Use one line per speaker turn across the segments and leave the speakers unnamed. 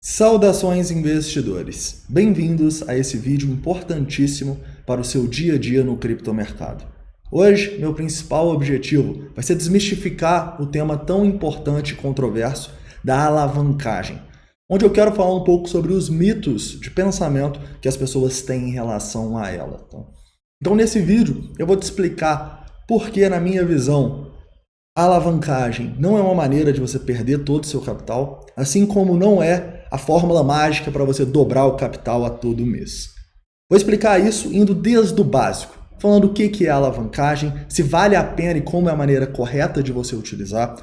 Saudações investidores! Bem-vindos a esse vídeo importantíssimo para o seu dia a dia no criptomercado. Hoje, meu principal objetivo vai ser desmistificar o tema tão importante e controverso da alavancagem, onde eu quero falar um pouco sobre os mitos de pensamento que as pessoas têm em relação a ela. Então, nesse vídeo, eu vou te explicar por que, na minha visão, a alavancagem não é uma maneira de você perder todo o seu capital, assim como não é a fórmula mágica para você dobrar o capital a todo mês. Vou explicar isso indo desde o básico, falando o que é a alavancagem, se vale a pena e como é a maneira correta de você utilizar.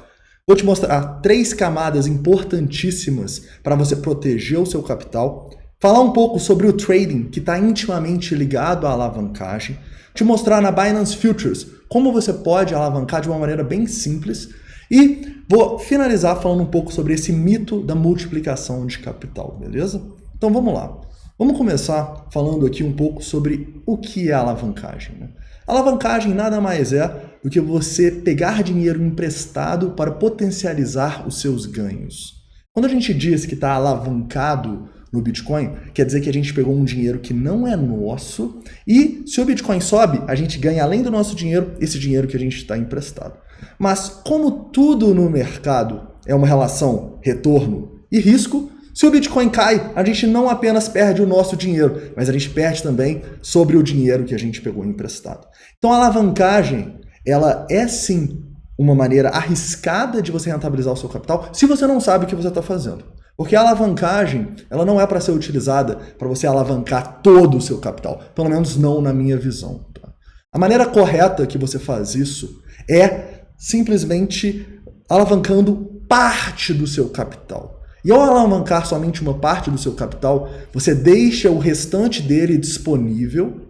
Vou te mostrar 3 camadas importantíssimas para você proteger o seu capital, falar um pouco sobre o trading, que está intimamente ligado à alavancagem, te mostrar na Binance Futures como você pode alavancar de uma maneira bem simples e vou finalizar falando um pouco sobre esse mito da multiplicação de capital, beleza? Então vamos lá. Vamos começar falando aqui um pouco sobre o que é alavancagem. Alavancagem nada mais é do que você pegar dinheiro emprestado para potencializar os seus ganhos. Quando a gente diz que está alavancado no Bitcoin, quer dizer que a gente pegou um dinheiro que não é nosso e se o Bitcoin sobe, a gente ganha além do nosso dinheiro, esse dinheiro que a gente está emprestado. Mas como tudo no mercado é uma relação retorno e risco, se o Bitcoin cai, a gente não apenas perde o nosso dinheiro, mas a gente perde também sobre o dinheiro que a gente pegou emprestado. Então a alavancagem, ela é sim uma maneira arriscada de você rentabilizar o seu capital se você não sabe o que você está fazendo. Porque a alavancagem, ela não é para ser utilizada para você alavancar todo o seu capital. Pelo menos não na minha visão. Tá? A maneira correta que você faz isso é simplesmente alavancando parte do seu capital. E ao alavancar somente uma parte do seu capital, você deixa o restante dele disponível,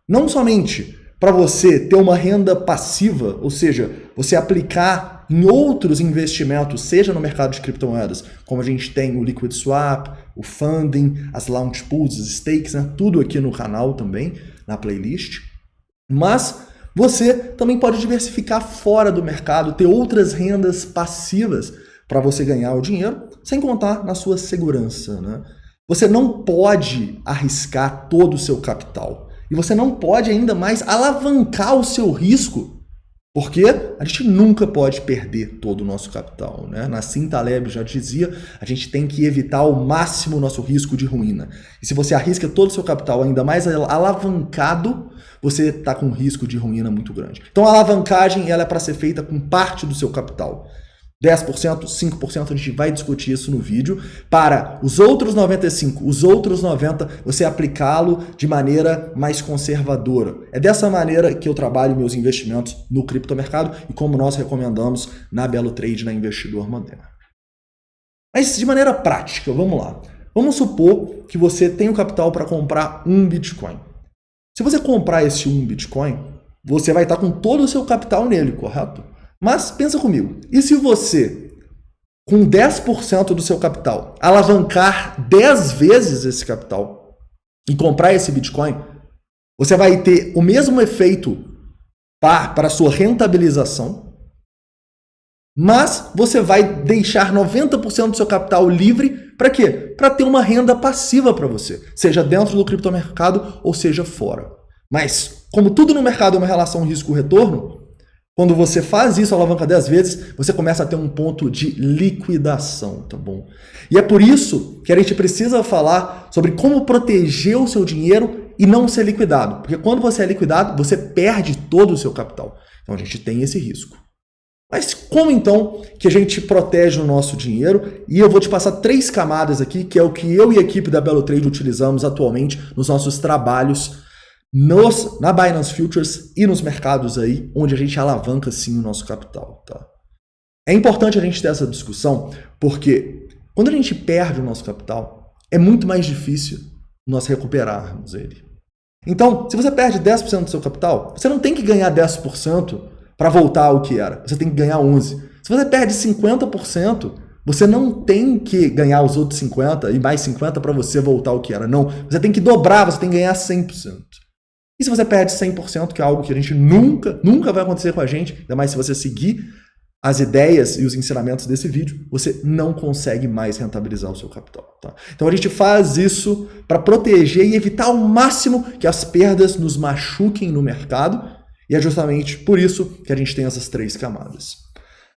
não somente para você ter uma renda passiva, ou seja, você aplicar em outros investimentos, seja no mercado de criptomoedas, como a gente tem o Liquid Swap, o Funding, as Launch Pools, os Stakes, né? Tudo aqui no canal também, na playlist. Mas você também pode diversificar fora do mercado, ter outras rendas passivas para você ganhar o dinheiro, sem contar na sua segurança. Né? Você não pode arriscar todo o seu capital. E você não pode ainda mais alavancar o seu risco, porque a gente nunca pode perder todo o nosso capital. Né? Nassim Taleb já dizia, a gente tem que evitar ao máximo o nosso risco de ruína. E se você arrisca todo o seu capital ainda mais alavancado, você está com um risco de ruína muito grande. Então a alavancagem ela é para ser feita com parte do seu capital. 10%, 5%, a gente vai discutir isso no vídeo. Para os outros 95%, os outros 90%, você aplicá-lo de maneira mais conservadora. É dessa maneira que eu trabalho meus investimentos no criptomercado e como nós recomendamos na Belo Trade, na Investidor Moderno. Mas de maneira prática, vamos lá. Vamos supor que você tem o capital para comprar um Bitcoin. Se você comprar esse um Bitcoin, você vai estar com todo o seu capital nele, correto? Mas pensa comigo, e se você, com 10% do seu capital, alavancar 10 vezes esse capital e comprar esse Bitcoin, você vai ter o mesmo efeito para a sua rentabilização, mas você vai deixar 90% do seu capital livre para quê? Para ter uma renda passiva para você, seja dentro do criptomercado ou seja fora. Mas, como tudo no mercado é uma relação risco-retorno, quando você faz isso, alavanca 10 vezes, você começa a ter um ponto de liquidação, tá bom? E é por isso que a gente precisa falar sobre como proteger o seu dinheiro e não ser liquidado. Porque quando você é liquidado, você perde todo o seu capital. Então a gente tem esse risco. Mas como então que a gente protege o nosso dinheiro? E eu vou te passar 3 camadas aqui, que é o que eu e a equipe da Belo Trade utilizamos atualmente nos nossos trabalhos na Binance Futures e nos mercados aí, onde a gente alavanca sim o nosso capital. Tá? É importante a gente ter essa discussão, porque quando a gente perde o nosso capital, é muito mais difícil nós recuperarmos ele. Então, se você perde 10% do seu capital, você não tem que ganhar 10% para voltar ao que era. Você tem que ganhar 11%. Se você perde 50%, você não tem que ganhar os outros 50% e mais 50% para você voltar ao que era. Não, você tem que dobrar, você tem que ganhar 100%. E se você perde 100%, que é algo que a gente nunca vai acontecer com a gente, ainda mais se você seguir as ideias e os ensinamentos desse vídeo, você não consegue mais rentabilizar o seu capital. Tá? Então a gente faz isso para proteger e evitar ao máximo que as perdas nos machuquem no mercado, e é justamente por isso que a gente tem essas 3 camadas.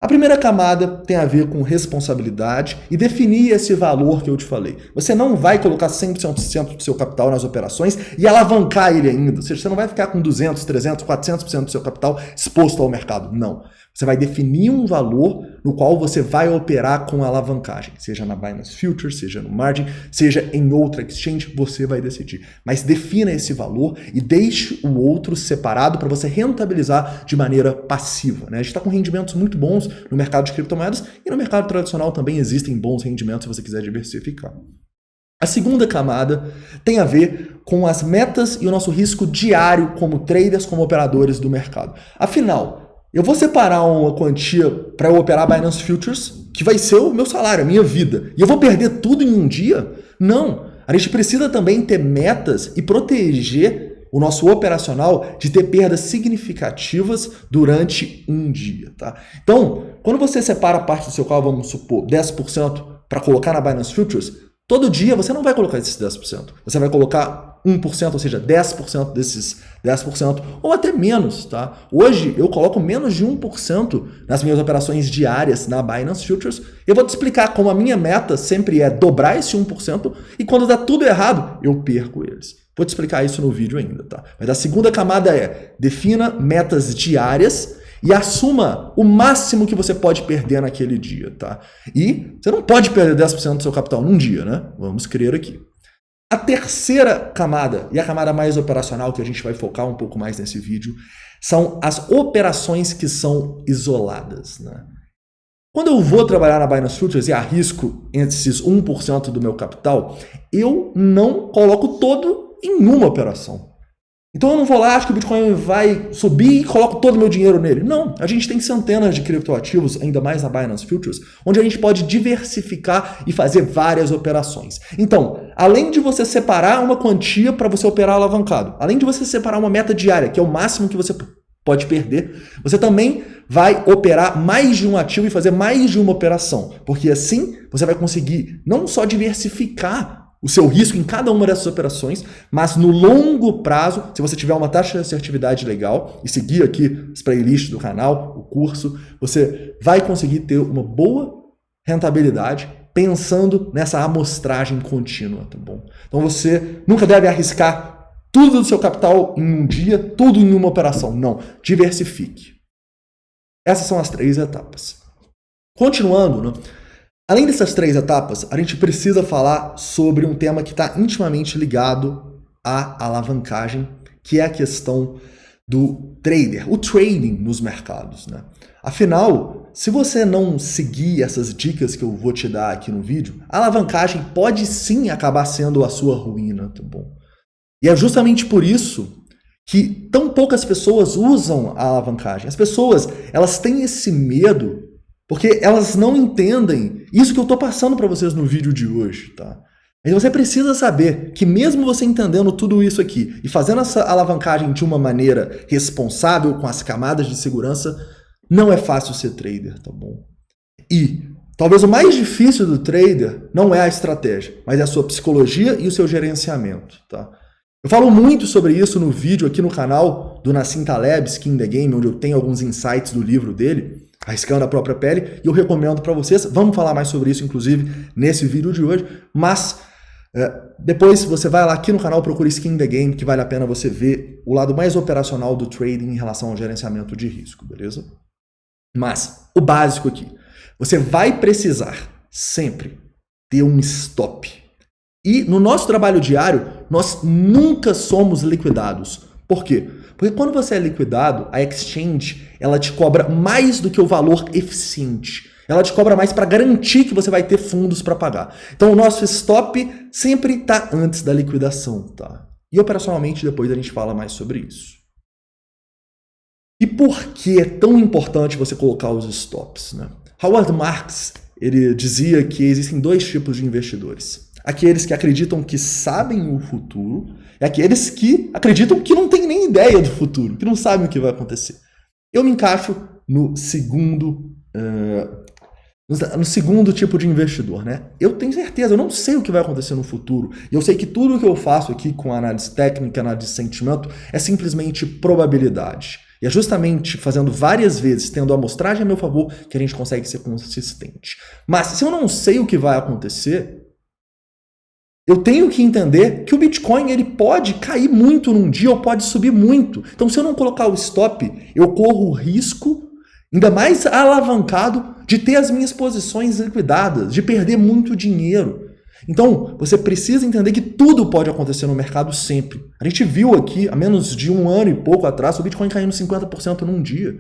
A primeira camada tem a ver com responsabilidade e definir esse valor que eu te falei. Você não vai colocar 100% do seu capital nas operações e alavancar ele ainda. Ou seja, você não vai ficar com 200%, 300%, 400% do seu capital exposto ao mercado. Não. Você vai definir um valor no qual você vai operar com alavancagem. Seja na Binance Futures, seja no Margin, seja em outra exchange, você vai decidir. Mas defina esse valor e deixe o outro separado para você rentabilizar de maneira passiva. Né? A gente está com rendimentos muito bons no mercado de criptomoedas e no mercado tradicional também existem bons rendimentos se você quiser diversificar. A segunda camada tem a ver com as metas e o nosso risco diário como traders, como operadores do mercado. Afinal, eu vou separar uma quantia para eu operar Binance Futures, que vai ser o meu salário, a minha vida. E eu vou perder tudo em um dia? Não. A gente precisa também ter metas e proteger o nosso operacional de ter perdas significativas durante um dia. Tá? Então, quando você separa a parte do seu call, vamos supor, 10% para colocar na Binance Futures, todo dia você não vai colocar esses 10%. Você vai colocar 1%, ou seja, 10% desses 10%, ou até menos, tá? Hoje eu coloco menos de 1% nas minhas operações diárias na Binance Futures. Eu vou te explicar como a minha meta sempre é dobrar esse 1% e quando dá tudo errado, eu perco eles. Vou te explicar isso no vídeo ainda, tá? Mas a segunda camada é, defina metas diárias e assuma o máximo que você pode perder naquele dia, tá? E você não pode perder 10% do seu capital num dia, né? Vamos crer aqui. A terceira camada, e a camada mais operacional, que a gente vai focar um pouco mais nesse vídeo, são as operações que são isoladas, né? Quando eu vou trabalhar na Binance Futures e arrisco esses 1% do meu capital, eu não coloco todo em uma operação. Então eu não vou lá, acho que o Bitcoin vai subir e coloco todo o meu dinheiro nele. Não, a gente tem centenas de criptoativos, ainda mais na Binance Futures, onde a gente pode diversificar e fazer várias operações. Então, além de você separar uma quantia para você operar alavancado, além de você separar uma meta diária, que é o máximo que você pode perder, você também vai operar mais de um ativo e fazer mais de uma operação, porque assim você vai conseguir não só diversificar o seu risco em cada uma dessas operações, mas no longo prazo, se você tiver uma taxa de assertividade legal e seguir aqui as playlists do canal, o curso, você vai conseguir ter uma boa rentabilidade pensando nessa amostragem contínua, tá bom? Então você nunca deve arriscar tudo do seu capital em um dia, tudo em uma operação. Não, diversifique. Essas são as 3 etapas. Continuando, né? Além dessas 3 etapas, a gente precisa falar sobre um tema que está intimamente ligado à alavancagem, que é a questão do trader, o trading nos mercados, né? Afinal, se você não seguir essas dicas que eu vou te dar aqui no vídeo, a alavancagem pode sim acabar sendo a sua ruína, tá bom? E é justamente por isso que tão poucas pessoas usam a alavancagem. As pessoas, elas têm esse medo porque elas não entendem isso que eu estou passando para vocês no vídeo de hoje, tá? Mas você precisa saber que mesmo você entendendo tudo isso aqui e fazendo essa alavancagem de uma maneira responsável, com as camadas de segurança, não é fácil ser trader, tá bom? E talvez o mais difícil do trader não é a estratégia, mas é a sua psicologia e o seu gerenciamento, tá? Eu falo muito sobre isso no vídeo aqui no canal do Nassim Taleb, Skin the Game, onde eu tenho alguns insights do livro dele, Arriscando a Própria Pele, e eu recomendo para vocês. Vamos falar mais sobre isso, inclusive, nesse vídeo de hoje, mas depois você vai lá aqui no canal, procura Skin the Game, que vale a pena você ver o lado mais operacional do trading em relação ao gerenciamento de risco, beleza? Mas, o básico aqui, você vai precisar sempre ter um stop. E no nosso trabalho diário, nós nunca somos liquidados. Por quê? Porque quando você é liquidado, a exchange ela te cobra mais do que o valor eficiente. Ela te cobra mais para garantir que você vai ter fundos para pagar. Então o nosso stop sempre está antes da liquidação, tá? E operacionalmente depois a gente fala mais sobre isso. E por que é tão importante você colocar os stops, né? Howard Marks, ele dizia que existem 2 tipos de investidores. Aqueles que acreditam que sabem o futuro e aqueles que acreditam que não têm nem ideia do futuro, que não sabem o que vai acontecer. Eu me encaixo no segundo no segundo tipo de investidor, né? Eu tenho certeza, eu não sei o que vai acontecer no futuro. E eu sei que tudo que eu faço aqui com análise técnica, análise de sentimento, é simplesmente probabilidade. E é justamente fazendo várias vezes, tendo a amostragem a meu favor, que a gente consegue ser consistente. Mas se eu não sei o que vai acontecer, eu tenho que entender que o Bitcoin ele pode cair muito num dia ou pode subir muito. Então, se eu não colocar o stop, eu corro o risco, ainda mais alavancado, de ter as minhas posições liquidadas, de perder muito dinheiro. Então, você precisa entender que tudo pode acontecer no mercado sempre. A gente viu aqui, há menos de um ano e pouco atrás, o Bitcoin caindo 50% num dia.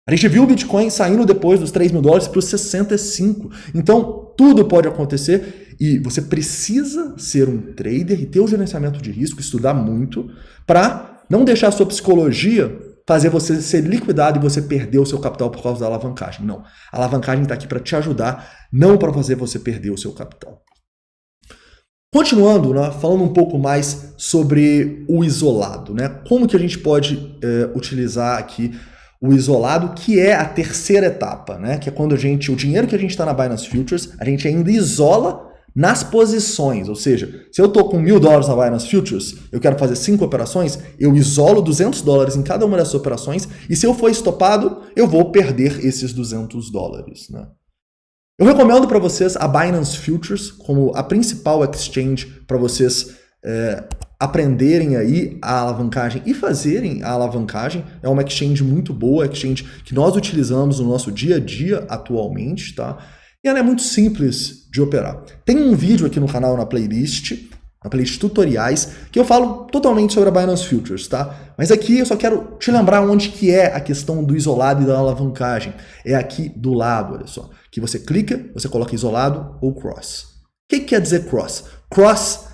A gente viu o Bitcoin saindo depois dos $3.000 para os 65. Então, tudo pode acontecer e você precisa ser um trader e ter o gerenciamento de risco, estudar muito, para não deixar a sua psicologia fazer você ser liquidado e você perder o seu capital por causa da alavancagem. Não. A alavancagem está aqui para te ajudar, não para fazer você perder o seu capital. Continuando, né, falando um pouco mais sobre o isolado, né? Como que a gente pode utilizar aqui o isolado, que é a terceira etapa, né? Que é quando o dinheiro que a gente está na Binance Futures, a gente ainda isola nas posições, ou seja, se eu estou com $1.000 na Binance Futures, eu quero fazer 5 operações, eu isolo $200 em cada uma dessas operações e se eu for estopado, eu vou perder esses $200, né? Eu recomendo para vocês a Binance Futures como a principal exchange para vocês aprenderem aí a alavancagem e fazerem a alavancagem. É uma exchange muito boa, exchange que nós utilizamos no nosso dia a dia atualmente, tá? E ela é muito simples de operar. Tem um vídeo aqui no canal na playlist tutoriais, que eu falo totalmente sobre a Binance Futures, tá? Mas aqui eu só quero te lembrar onde que é a questão do isolado e da alavancagem. É aqui do lado, olha só. Que você clica, você coloca isolado ou cross. O que quer dizer cross? Cross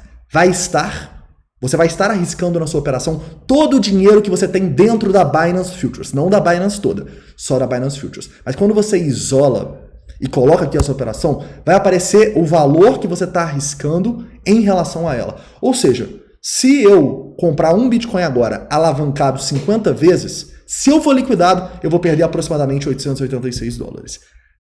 você vai estar arriscando na sua operação todo o dinheiro que você tem dentro da Binance Futures. Não da Binance toda, só da Binance Futures. Mas quando você isola e coloca aqui a sua operação, vai aparecer o valor que você está arriscando em relação a ela. Ou seja, se eu comprar um Bitcoin agora alavancado 50 vezes, se eu for liquidado, eu vou perder aproximadamente $886.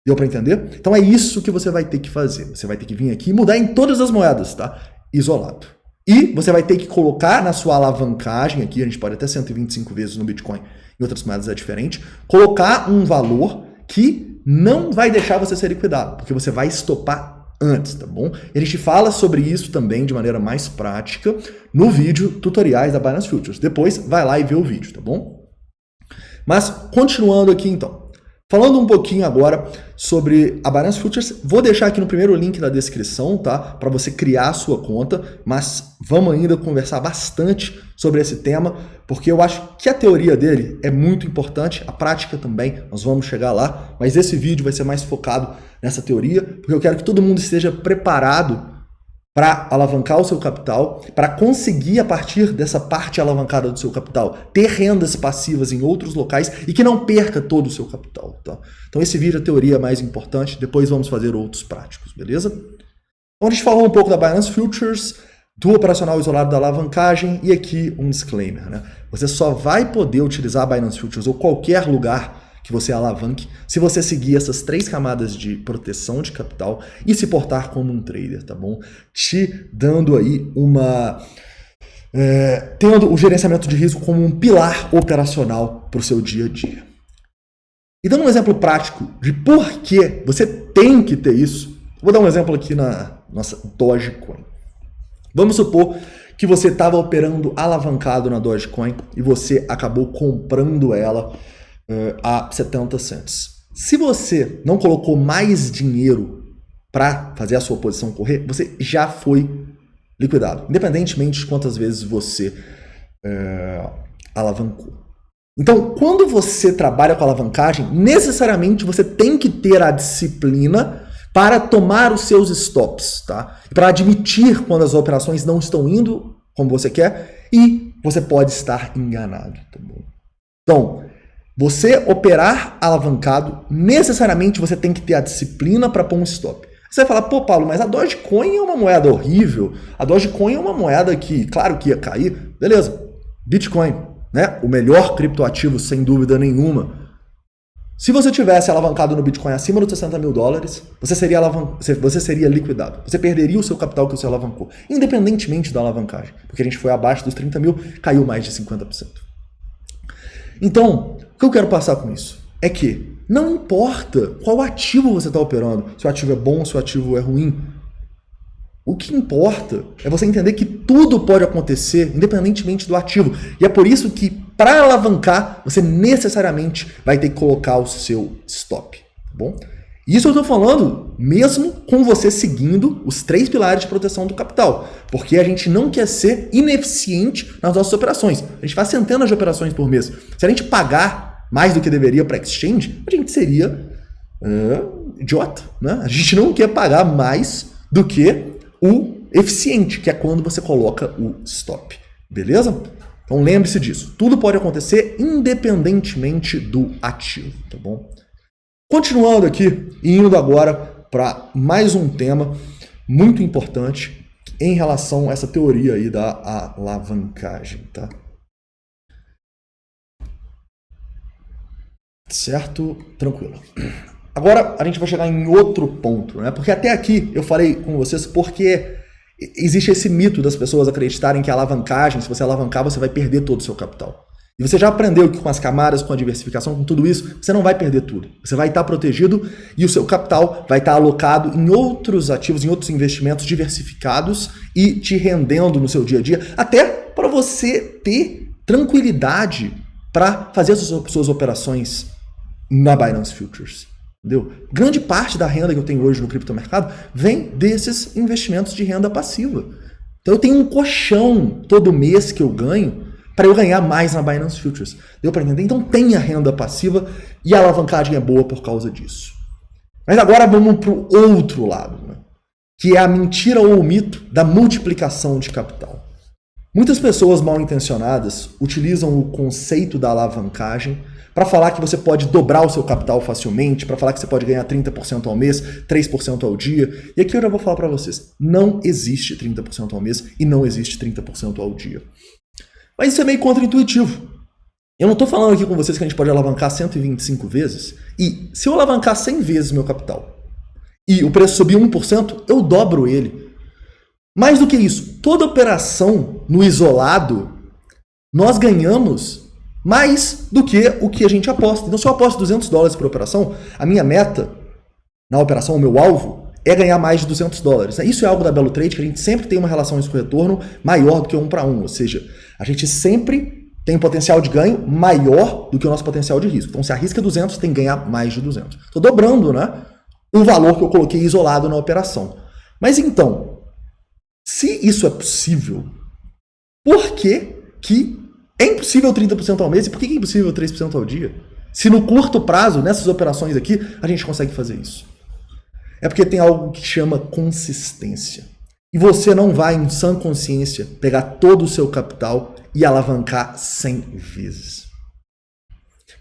Deu para entender? Então é isso que você vai ter que fazer. Você vai ter que vir aqui e mudar em todas as moedas, tá? Isolado. E você vai ter que colocar na sua alavancagem aqui, a gente pode até 125 vezes no Bitcoin, em outras moedas é diferente, colocar um valor que não vai deixar você ser liquidado, porque você vai estopar antes, tá bom? E a gente fala sobre isso também de maneira mais prática no vídeo tutoriais da Binance Futures. Depois vai lá e vê o vídeo, tá bom? Mas continuando aqui então. Falando um pouquinho agora sobre a Binance Futures, vou deixar aqui no primeiro link da descrição, tá? Para você criar a sua conta, mas vamos ainda conversar bastante sobre esse tema, porque eu acho que a teoria dele é muito importante, a prática também, nós vamos chegar lá, mas esse vídeo vai ser mais focado nessa teoria, porque eu quero que todo mundo esteja preparado para alavancar o seu capital, para conseguir, a partir dessa parte alavancada do seu capital, ter rendas passivas em outros locais e que não perca todo o seu capital. Tá? Então esse vídeo é a teoria mais importante, depois vamos fazer outros práticos, beleza? Então a gente falou um pouco da Binance Futures, do operacional isolado da alavancagem e aqui um disclaimer, né? Você só vai poder utilizar a Binance Futures ou qualquer lugar que você alavanque se você seguir essas 3 camadas de proteção de capital e se portar como um trader, tá bom? Te dando aí tendo o gerenciamento de risco como um pilar operacional para o seu dia a dia. E dando um exemplo prático de por que você tem que ter isso, vou dar um exemplo aqui na nossa Dogecoin. Vamos supor que você estava operando alavancado na Dogecoin e você acabou comprando ela a 70 cents. Se você não colocou mais dinheiro para fazer a sua posição correr, você já foi liquidado, independentemente de quantas vezes você alavancou. Então, quando você trabalha com alavancagem, necessariamente você tem que ter a disciplina para tomar os seus stops, tá? Para admitir quando as operações não estão indo como você quer e você pode estar enganado, tá bom? Então, você operar alavancado, necessariamente você tem que ter a disciplina para pôr um stop. Você vai falar, pô, Paulo, mas a Dogecoin é uma moeda horrível, a Dogecoin é uma moeda que, claro que ia cair, beleza, Bitcoin, né? O melhor criptoativo, sem dúvida nenhuma. Se você tivesse alavancado no Bitcoin acima dos 60 mil dólares, você seria liquidado. Você perderia o seu capital que você alavancou, independentemente da alavancagem. Porque a gente foi abaixo dos 30 mil, caiu mais de 50%. Então, o que eu quero passar com isso é que não importa qual ativo você está operando, se o ativo é bom, se o ativo é ruim. O que importa é você entender que tudo pode acontecer independentemente do ativo. E é por isso que, para alavancar, você necessariamente vai ter que colocar o seu stop. Tá bom? Isso eu estou falando mesmo com você seguindo os 3 pilares de proteção do capital. Porque a gente não quer ser ineficiente nas nossas operações. A gente faz centenas de operações por mês. Se a gente pagar mais do que deveria para exchange, a gente seria idiota. Né? A gente não quer pagar mais do que o eficiente, que é quando você coloca o stop. Beleza? Então lembre-se disso. Tudo pode acontecer independentemente do ativo, tá bom? Continuando aqui e indo agora para mais um tema muito importante em relação a essa teoria aí da alavancagem, tá? Certo? Tranquilo. Agora a gente vai chegar em outro ponto, né? Porque até aqui eu falei com vocês porque existe esse mito das pessoas acreditarem que a alavancagem, se você alavancar, você vai perder todo o seu capital. E você já aprendeu que com as camadas, com a diversificação, com tudo isso, você não vai perder tudo. Você vai estar protegido e o seu capital vai estar alocado em outros ativos, em outros investimentos diversificados e te rendendo no seu dia a dia, até para você ter tranquilidade para fazer as suas operações na Binance Futures. Entendeu? Grande parte da renda que eu tenho hoje no criptomercado vem desses investimentos de renda passiva. Então eu tenho um colchão todo mês que eu ganho para eu ganhar mais na Binance Futures. Deu para entender? Então tem a renda passiva e a alavancagem é boa por causa disso. Mas agora vamos para o outro lado, né? Que é a mentira ou o mito da multiplicação de capital. Muitas pessoas mal intencionadas utilizam o conceito da alavancagem para falar que você pode dobrar o seu capital facilmente, para falar que você pode ganhar 30% ao mês, 3% ao dia. E aqui eu já vou falar para vocês, não existe 30% ao mês e não existe 30% ao dia. Mas isso é meio contra-intuitivo. Eu não estou falando aqui com vocês que a gente pode alavancar 125 vezes, e se eu alavancar 100 vezes meu capital e o preço subir 1%, eu dobro ele. Mais do que isso, toda operação no isolado, nós ganhamos mais do que o que a gente aposta. Então, se eu aposto $200 por operação, a minha meta na operação, o meu alvo, é ganhar mais de $200. Isso é algo da Belo Trade, que a gente sempre tem uma relação risco-retorno maior do que 1 para 1. Ou seja, a gente sempre tem um potencial de ganho maior do que o nosso potencial de risco. Então, se arrisca 200, tem que ganhar mais de 200. Estou dobrando, né, o valor que eu coloquei isolado na operação. Mas então, se isso é possível, por que é impossível 30% ao mês e por que é impossível 3% ao dia? Se no curto prazo, nessas operações aqui, a gente consegue fazer isso. É porque tem algo que chama consistência. E você não vai, em sã consciência, pegar todo o seu capital e alavancar 100 vezes.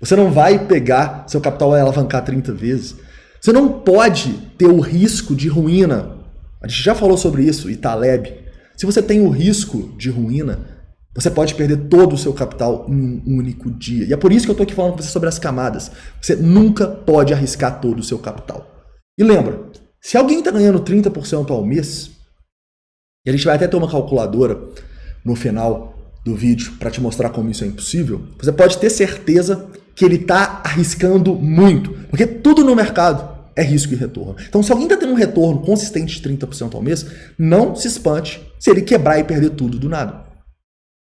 Você não vai pegar seu capital e alavancar 30 vezes. Você não pode ter o risco de ruína. A gente já falou sobre isso, e Taleb. Se você tem o risco de ruína, você pode perder todo o seu capital em um único dia. E é por isso que eu estou aqui falando com você sobre as camadas. Você nunca pode arriscar todo o seu capital. E lembra, se alguém está ganhando 30% ao mês, e a gente vai até ter uma calculadora no final do vídeo para te mostrar como isso é impossível, você pode ter certeza que ele está arriscando muito. Porque tudo no mercado é risco e retorno. Então, se alguém está tendo um retorno consistente de 30% ao mês, não se espante se ele quebrar e perder tudo do nada.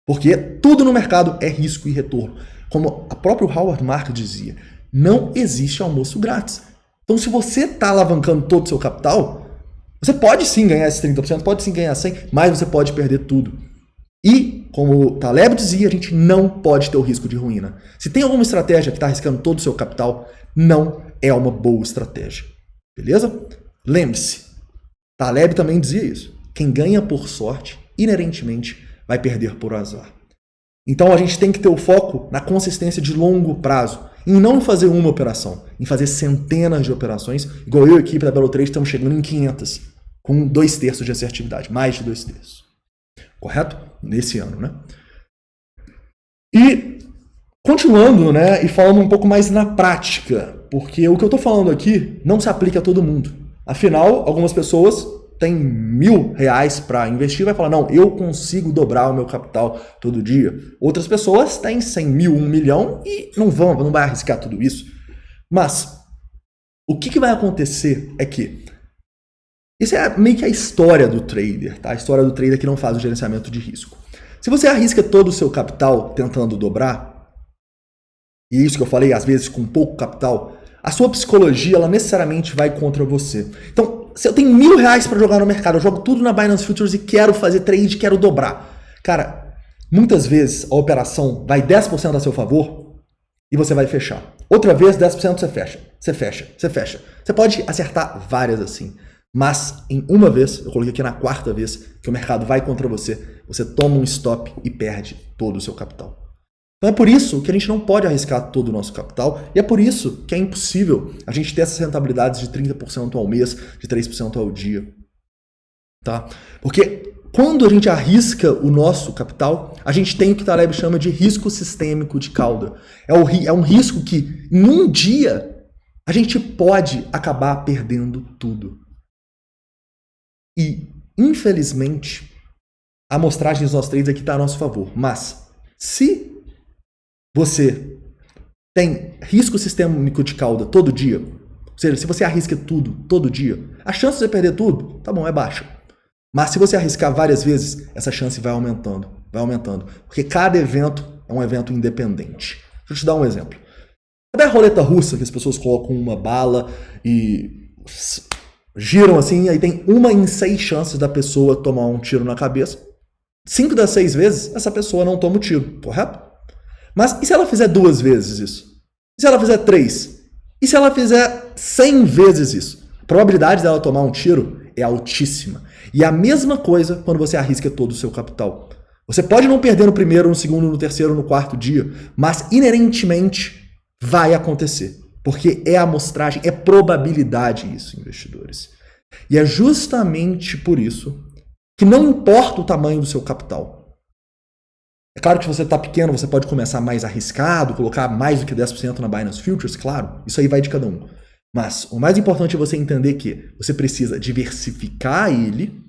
Porque tudo no mercado é risco e retorno. Como a própria Howard Marks dizia, não existe almoço grátis. Então, se você está alavancando todo o seu capital, você pode sim ganhar esses 30%, pode sim ganhar 100%, mas você pode perder tudo. E, como o Taleb dizia, a gente não pode ter o risco de ruína. Se tem alguma estratégia que está arriscando todo o seu capital, não é uma boa estratégia. Beleza? Lembre-se, Taleb também dizia isso. Quem ganha por sorte, inerentemente, vai perder por azar. Então a gente tem que ter o foco na consistência de longo prazo, em não fazer uma operação, em fazer centenas de operações, igual eu e a equipe da Belo Trade estamos chegando em 500, com 2/3 de assertividade, mais de 2/3. Correto? Nesse ano, né? E Continuando, né, e falando um pouco mais na prática, porque o que eu estou falando aqui não se aplica a todo mundo. Afinal, algumas pessoas têm R$1.000 para investir e vai falar, não, eu consigo dobrar o meu capital todo dia. Outras pessoas têm 100 mil, 1 milhão e não vai arriscar tudo isso. Mas o que vai acontecer é que isso é meio que a história do trader, tá? A história do trader que não faz o gerenciamento de risco. Se você arrisca todo o seu capital tentando dobrar, e isso que eu falei, às vezes com pouco capital, a sua psicologia, ela necessariamente vai contra você. Então, se eu tenho R$1.000 para jogar no mercado, eu jogo tudo na Binance Futures e quero fazer trade, quero dobrar. Cara, muitas vezes a operação vai 10% a seu favor e você vai fechar. Outra vez, 10% você fecha. Você fecha, você fecha. Você pode acertar várias assim. Mas em uma vez, eu coloquei aqui na quarta vez, que o mercado vai contra você, você toma um stop e perde todo o seu capital. Então é por isso que a gente não pode arriscar todo o nosso capital e é por isso que é impossível a gente ter essas rentabilidades de 30% ao mês, de 3% ao dia. Tá? Porque quando a gente arrisca o nosso capital, a gente tem o que o Taleb chama de risco sistêmico de cauda. É um risco que em um dia a gente pode acabar perdendo tudo. E, infelizmente, a amostragem dos nossos trades aqui está a nosso favor. Mas, se você tem risco sistêmico de cauda todo dia, ou seja, se você arrisca tudo todo dia, a chance de você perder tudo, tá bom, é baixa. Mas se você arriscar várias vezes, essa chance vai aumentando. Porque cada evento é um evento independente. Deixa eu te dar um exemplo. Sabe a roleta russa, que as pessoas colocam uma bala e giram assim, aí tem 1 em 6 chances da pessoa tomar um tiro na cabeça. 5 das 6 vezes, essa pessoa não toma o tiro, correto? Mas e se ela fizer 2 vezes isso? E se ela fizer 3? E se ela fizer 100 vezes isso? A probabilidade dela tomar um tiro é altíssima. E a mesma coisa quando você arrisca todo o seu capital. Você pode não perder no primeiro, no segundo, no terceiro, no quarto dia, mas inerentemente vai acontecer. Porque é amostragem, é probabilidade isso, investidores. E é justamente por isso que não importa o tamanho do seu capital. É claro que se você está pequeno, você pode começar mais arriscado, colocar mais do que 10% na Binance Futures, claro, isso aí vai de cada um. Mas o mais importante é você entender que você precisa diversificar ele,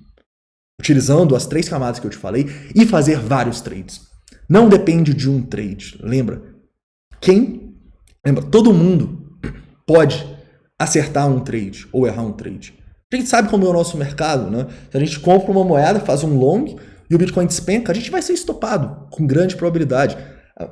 utilizando as 3 camadas que eu te falei, e fazer vários trades. Não depende de um trade. Lembra, todo mundo pode acertar um trade ou errar um trade. A gente sabe como é o nosso mercado, né? Se a gente compra uma moeda, faz um long e o Bitcoin despenca, a gente vai ser estopado com grande probabilidade.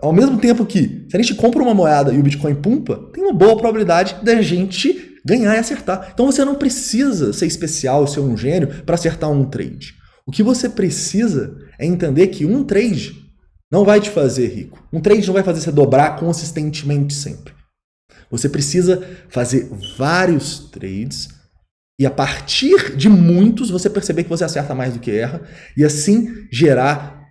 Ao mesmo tempo que, se a gente compra uma moeda e o Bitcoin pumpa, tem uma boa probabilidade da gente ganhar e acertar. Então você não precisa ser especial, ser um gênio para acertar um trade. O que você precisa é entender que um trade não vai te fazer rico. Um trade não vai fazer você dobrar consistentemente sempre. Você precisa fazer vários trades e a partir de muitos você perceber que você acerta mais do que erra e assim gerar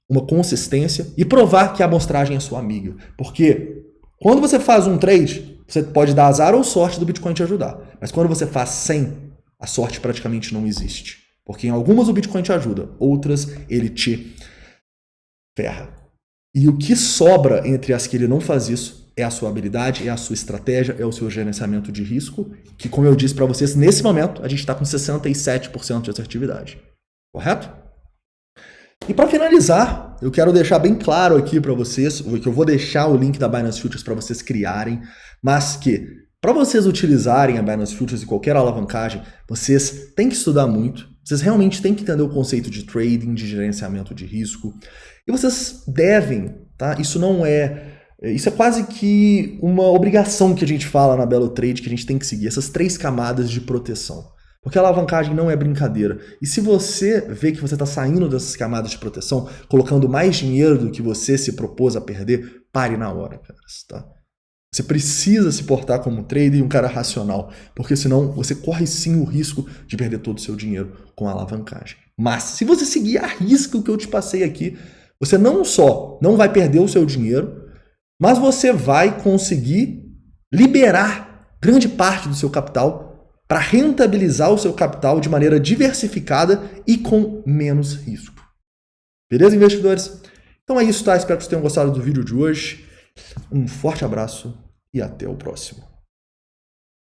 uma consistência e provar que a amostragem é sua amiga. Porque quando você faz um trade, você pode dar azar ou sorte do Bitcoin te ajudar. Mas quando você faz 100, a sorte praticamente não existe. Porque em algumas o Bitcoin te ajuda, outras ele te ferra. E o que sobra entre as que ele não faz isso é a sua habilidade, é a sua estratégia, é o seu gerenciamento de risco, que, como eu disse para vocês, nesse momento a gente está com 67% de assertividade. Correto? E para finalizar, eu quero deixar bem claro aqui para vocês, que eu vou deixar o link da Binance Futures para vocês criarem, mas que para vocês utilizarem a Binance Futures e qualquer alavancagem, vocês têm que estudar muito, vocês realmente têm que entender o conceito de trading, de gerenciamento de risco, e vocês devem, tá? Isso é quase que uma obrigação que a gente fala na Belo Trade, que a gente tem que seguir, essas 3 camadas de proteção. Porque a alavancagem não é brincadeira. E se você vê que você está saindo dessas camadas de proteção, colocando mais dinheiro do que você se propôs a perder, pare na hora, cara. Tá? Você precisa se portar como um trader e um cara racional, porque senão você corre sim o risco de perder todo o seu dinheiro com a alavancagem. Mas se você seguir a risca o que eu te passei aqui, você não só não vai perder o seu dinheiro, mas você vai conseguir liberar grande parte do seu capital para rentabilizar o seu capital de maneira diversificada e com menos risco. Beleza, investidores? Então é isso, tá? Espero que vocês tenham gostado do vídeo de hoje. Um forte abraço e até o próximo.